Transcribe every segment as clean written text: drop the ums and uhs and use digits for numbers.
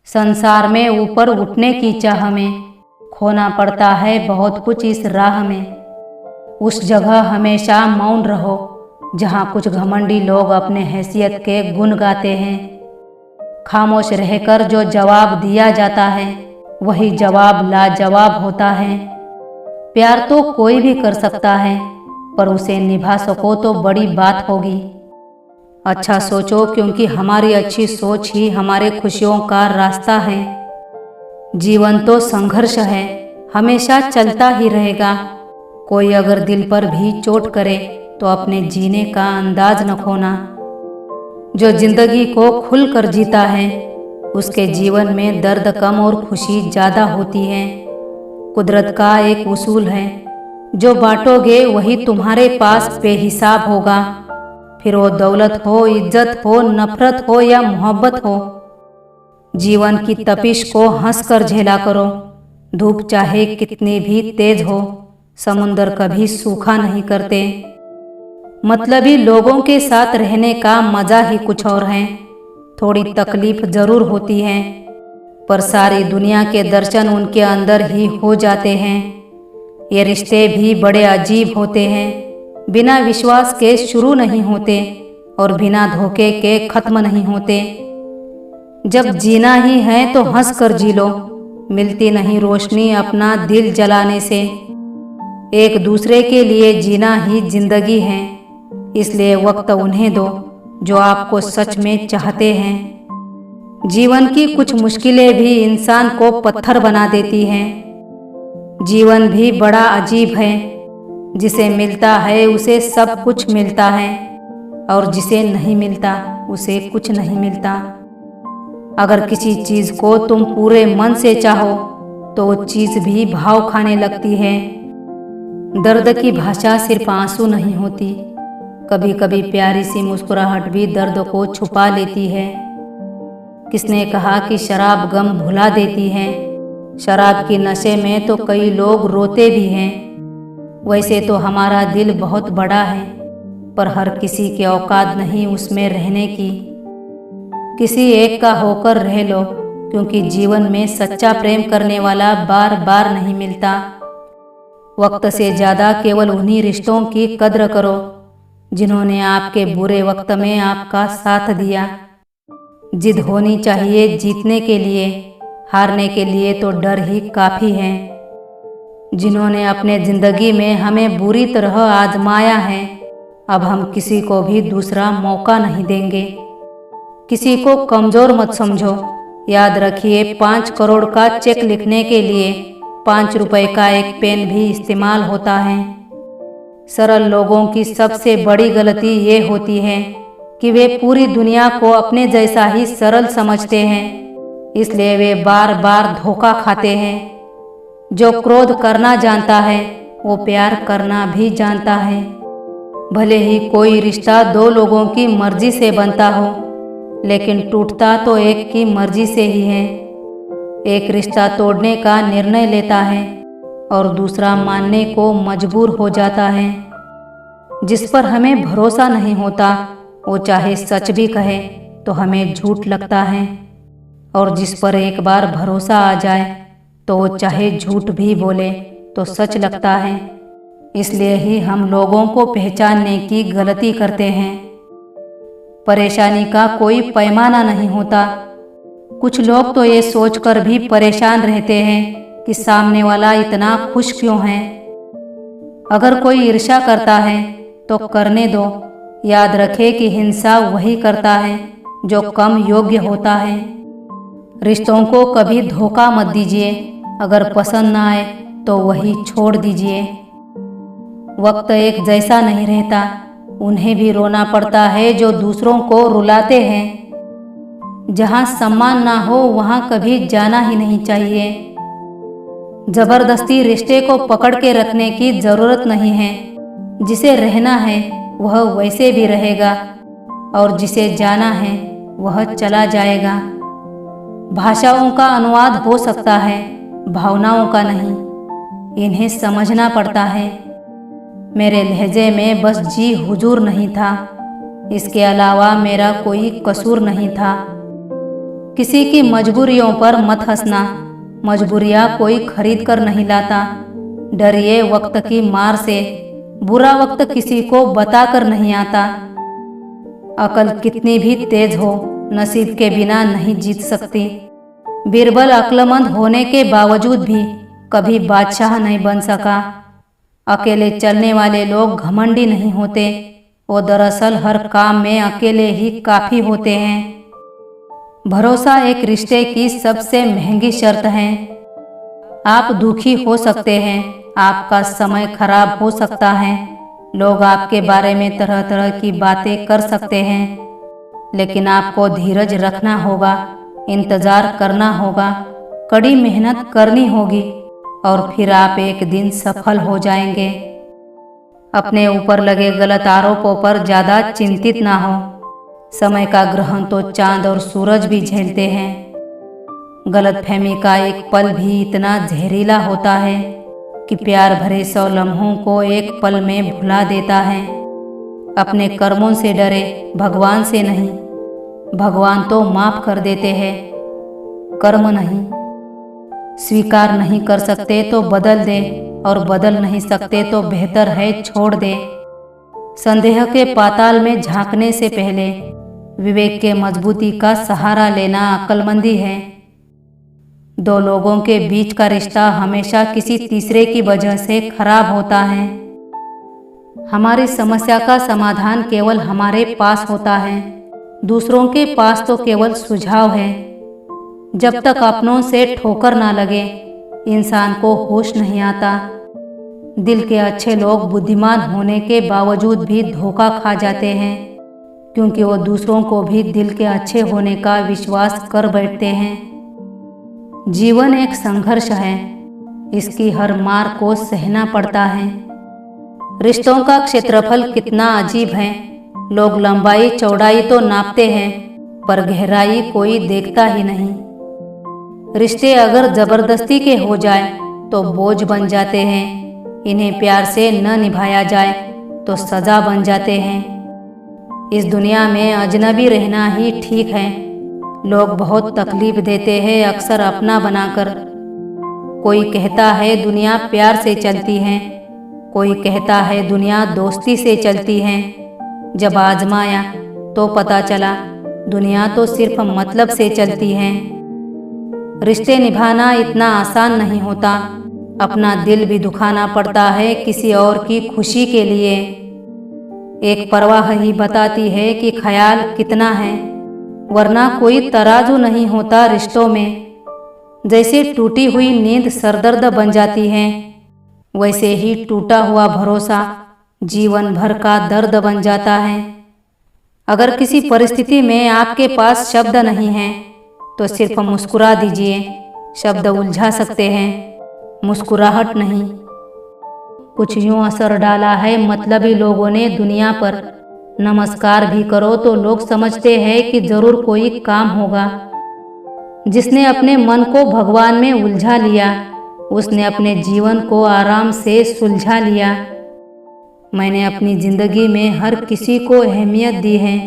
संसार में ऊपर उठने की चाह में खोना पड़ता है बहुत कुछ इस राह में। उस जगह हमेशा मौन रहो जहाँ कुछ घमंडी लोग अपने हैसियत के गुण गाते हैं। खामोश रहकर जो जवाब दिया जाता है वही जवाब लाजवाब होता है। प्यार तो कोई भी कर सकता है पर उसे निभा सको तो बड़ी बात होगी। अच्छा सोचो क्योंकि हमारी अच्छी सोच ही हमारे खुशियों का रास्ता है। जीवन तो संघर्ष है, हमेशा चलता ही रहेगा। कोई अगर दिल पर भी चोट करे तो अपने जीने का अंदाज न खोना। जो जिंदगी को खुलकर जीता है उसके जीवन में दर्द कम और खुशी ज़्यादा होती है। कुदरत का एक उसूल है, जो बांटोगे वही तुम्हारे पास बेहिसाब होगा। फिर वो दौलत हो, इज्जत हो, नफरत हो या मोहब्बत हो। जीवन की तपिश को हंसकर झेला करो। धूप चाहे कितनी भी तेज हो, समुंदर कभी सूखा नहीं करते। मतलबी लोगों के साथ रहने का मजा ही कुछ और है। थोड़ी तकलीफ जरूर होती है पर सारी दुनिया के दर्शन उनके अंदर ही हो जाते हैं। ये रिश्ते भी बड़े अजीब होते हैं, बिना विश्वास के शुरू नहीं होते और बिना धोखे के खत्म नहीं होते। जब जीना ही है तो हंस कर जी लो, मिलती नहीं रोशनी अपना दिल जलाने से। एक दूसरे के लिए जीना ही जिंदगी है, इसलिए वक्त उन्हें दो जो आपको सच में चाहते हैं। जीवन की कुछ मुश्किलें भी इंसान को पत्थर बना देती हैं। जीवन भी बड़ा अजीब है, जिसे मिलता है उसे सब कुछ मिलता है और जिसे नहीं मिलता उसे कुछ नहीं मिलता। अगर किसी चीज को तुम पूरे मन से चाहो तो वो चीज भी भाव खाने लगती है। दर्द की भाषा सिर्फ आंसू नहीं होती, कभी कभी प्यारी सी मुस्कुराहट भी दर्द को छुपा लेती है। किसने कहा कि शराब गम भुला देती है? शराब की नशे में तो कई लोग रोते भी हैं। वैसे तो हमारा दिल बहुत बड़ा है पर हर किसी की औकात नहीं उसमें रहने की। किसी एक का होकर रह लो क्योंकि जीवन में सच्चा प्रेम करने वाला बार बार नहीं मिलता। वक्त से ज़्यादा केवल उन्हीं रिश्तों की कद्र करो जिन्होंने आपके बुरे वक्त में आपका साथ दिया। जिद होनी चाहिए जीतने के लिए, हारने के लिए तो डर ही काफ़ी है। जिन्होंने अपने ज़िंदगी में हमें बुरी तरह आजमाया है, अब हम किसी को भी दूसरा मौका नहीं देंगे। किसी को कमज़ोर मत समझो। याद रखिए 5 करोड़ का चेक लिखने के लिए 5 रुपए का एक पेन भी इस्तेमाल होता है। सरल लोगों की सबसे बड़ी गलती ये होती है कि वे पूरी दुनिया को अपने जैसा ही सरल समझते हैं, इसलिए वे बार बार धोखा खाते हैं। जो क्रोध करना जानता है वो प्यार करना भी जानता है। भले ही कोई रिश्ता 2 लोगों की मर्जी से बनता हो, लेकिन टूटता तो एक की मर्जी से ही है। एक रिश्ता तोड़ने का निर्णय लेता है और दूसरा मानने को मजबूर हो जाता है। जिस पर हमें भरोसा नहीं होता वो चाहे सच भी कहे तो हमें झूठ लगता है, और जिस पर एक बार भरोसा आ जाए तो वो चाहे झूठ भी बोले तो सच लगता है। इसलिए ही हम लोगों को पहचानने की गलती करते हैं। परेशानी का कोई पैमाना नहीं होता। कुछ लोग तो ये सोचकर भी परेशान रहते हैं कि सामने वाला इतना खुश क्यों है। अगर कोई ईर्ष्या करता है तो करने दो। याद रखे कि हिंसा वही करता है जो कम योग्य होता है। रिश्तों को कभी धोखा मत दीजिए, अगर पसंद ना आए तो वही छोड़ दीजिए। वक्त एक जैसा नहीं रहता, उन्हें भी रोना पड़ता है जो दूसरों को रुलाते हैं। जहाँ सम्मान ना हो वहाँ कभी जाना ही नहीं चाहिए। जबरदस्ती रिश्ते को पकड़ के रखने की जरूरत नहीं है। जिसे रहना है वह वैसे भी रहेगा और जिसे जाना है वह चला जाएगा। भाषाओं का अनुवाद हो सकता है, भावनाओं का नहीं। इन्हें समझना पड़ता है। मेरे लहजे में बस जी हुजूर नहीं था, इसके अलावा मेरा कोई कसूर नहीं था। किसी की मजबूरियों पर मत हंसना, मजबूरियाँ कोई खरीद कर नहीं लाता। डरिए वक्त की मार से, बुरा वक्त किसी को बता कर नहीं आता। अकल कितनी भी तेज हो, नसीब के बिना नहीं जीत सकती। बीरबल अक्लमंद होने के बावजूद भी कभी बादशाह नहीं बन सका। अकेले चलने वाले लोग घमंडी नहीं होते, वो दरअसल हर काम में अकेले ही काफी होते हैं। भरोसा एक रिश्ते की सबसे महंगी शर्त है। आप दुखी हो सकते हैं, आपका समय खराब हो सकता है, लोग आपके बारे में तरह तरह की बातें कर सकते हैं, लेकिन आपको धीरज रखना होगा, इंतजार करना होगा, कड़ी मेहनत करनी होगी और फिर आप एक दिन सफल हो जाएंगे। अपने ऊपर लगे गलत आरोपों पर ज़्यादा चिंतित ना हो। समय का ग्रहण तो चांद और सूरज भी झेलते हैं। गलतफहमी का एक पल भी इतना जहरीला होता है कि प्यार भरे 100 लम्हों को एक पल में भुला देता है। अपने कर्मों से डरे, भगवान से नहीं। भगवान तो माफ कर देते हैं, कर्म नहीं। स्वीकार नहीं कर सकते तो बदल दे, और बदल नहीं सकते तो बेहतर है छोड़ दे। संदेह के पाताल में झांकने से पहले विवेक के मजबूती का सहारा लेना अक्लमंदी है। दो लोगों के बीच का रिश्ता हमेशा किसी तीसरे की वजह से खराब होता है। हमारी समस्या का समाधान केवल हमारे पास होता है, दूसरों के पास तो केवल सुझाव है। जब तक अपनों से ठोकर ना लगे, इंसान को होश नहीं आता। दिल के अच्छे लोग बुद्धिमान होने के बावजूद भी धोखा खा जाते हैं, क्योंकि वो दूसरों को भी दिल के अच्छे होने का विश्वास कर बैठते हैं। जीवन एक संघर्ष है, इसकी हर मार को सहना पड़ता है। रिश्तों का क्षेत्रफल कितना अजीब है। लोग लंबाई चौड़ाई तो नापते हैं, पर गहराई कोई देखता ही नहीं। रिश्ते अगर जबरदस्ती के हो जाए तो बोझ बन जाते हैं, इन्हें प्यार से न निभाया जाए तो सजा बन जाते हैं। इस दुनिया में अजनबी रहना ही ठीक है। लोग बहुत तकलीफ देते हैं अक्सर अपना बनाकर। कोई कहता है दुनिया प्यार से चलती है, कोई कहता है दुनिया दोस्ती से चलती है। जब आजमाया तो पता चला दुनिया तो सिर्फ मतलब से चलती है। रिश्ते निभाना इतना आसान नहीं होता। अपना दिल भी दुखाना पड़ता है किसी और की खुशी के लिए। एक परवाह ही बताती है कि ख्याल कितना है, वरना कोई तराजू नहीं होता रिश्तों में। जैसे टूटी हुई नींद सरदर्द बन जाती है, वैसे ही टूटा हुआ भरोसा जीवन भर का दर्द बन जाता है। अगर किसी परिस्थिति में आपके पास शब्द नहीं हैं, तो सिर्फ मुस्कुरा दीजिए। शब्द उलझा सकते हैं, मुस्कुराहट नहीं। कुछ यूं असर डाला है मतलबी लोगों ने दुनिया पर। नमस्कार भी करो तो लोग समझते हैं कि जरूर कोई काम होगा। जिसने अपने मन को भगवान में उलझा लिया, उसने अपने जीवन को आराम से सुलझा लिया। मैंने अपनी जिंदगी में हर किसी को अहमियत दी है,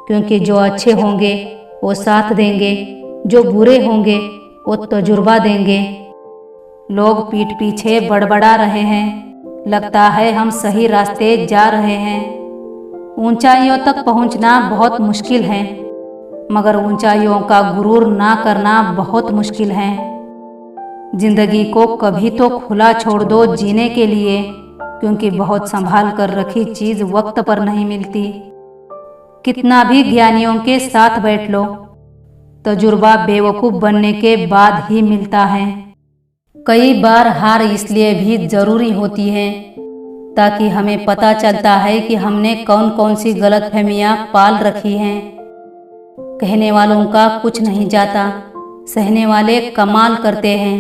क्योंकि जो अच्छे होंगे वो साथ देंगे, जो बुरे होंगे वो तजुर्बा देंगे। लोग पीठ पीछे बड़बड़ा रहे हैं, लगता है हम सही रास्ते जा रहे हैं। ऊंचाइयों तक पहुंचना बहुत मुश्किल है, मगर ऊंचाइयों का गुरूर ना करना बहुत मुश्किल है। जिंदगी को कभी तो खुला छोड़ दो जीने के लिए, क्योंकि बहुत संभाल कर रखी चीज वक्त पर नहीं मिलती। कितना भी ज्ञानियों के साथ बैठ लो, तजुर्बा बेवकूफ़ बनने के बाद ही मिलता है। कई बार हार इसलिए भी ज़रूरी होती है ताकि हमें पता चलता है कि हमने कौन कौन सी गलतफहमियां पाल रखी हैं। कहने वालों का कुछ नहीं जाता, सहने वाले कमाल करते हैं।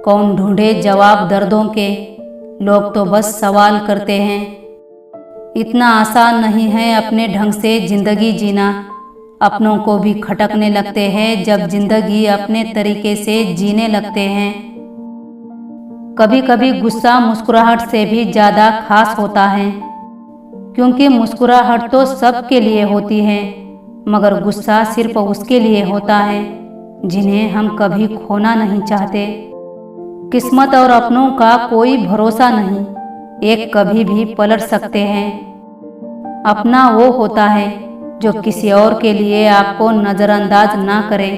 कौन ढूंढे जवाब दर्दों के, लोग तो बस सवाल करते हैं। इतना आसान नहीं है अपने ढंग से जिंदगी जीना। अपनों को भी खटकने लगते हैं जब जिंदगी अपने तरीके से जीने लगते हैं। कभी कभी गुस्सा मुस्कुराहट से भी ज़्यादा खास होता है, क्योंकि मुस्कुराहट तो सबके लिए होती है, मगर गुस्सा सिर्फ उसके लिए होता है जिन्हें हम कभी खोना नहीं चाहते। किस्मत और अपनों का कोई भरोसा नहीं, एक कभी भी पलट सकते हैं। अपना वो होता है जो किसी और के लिए आपको नज़रअंदाज ना करे,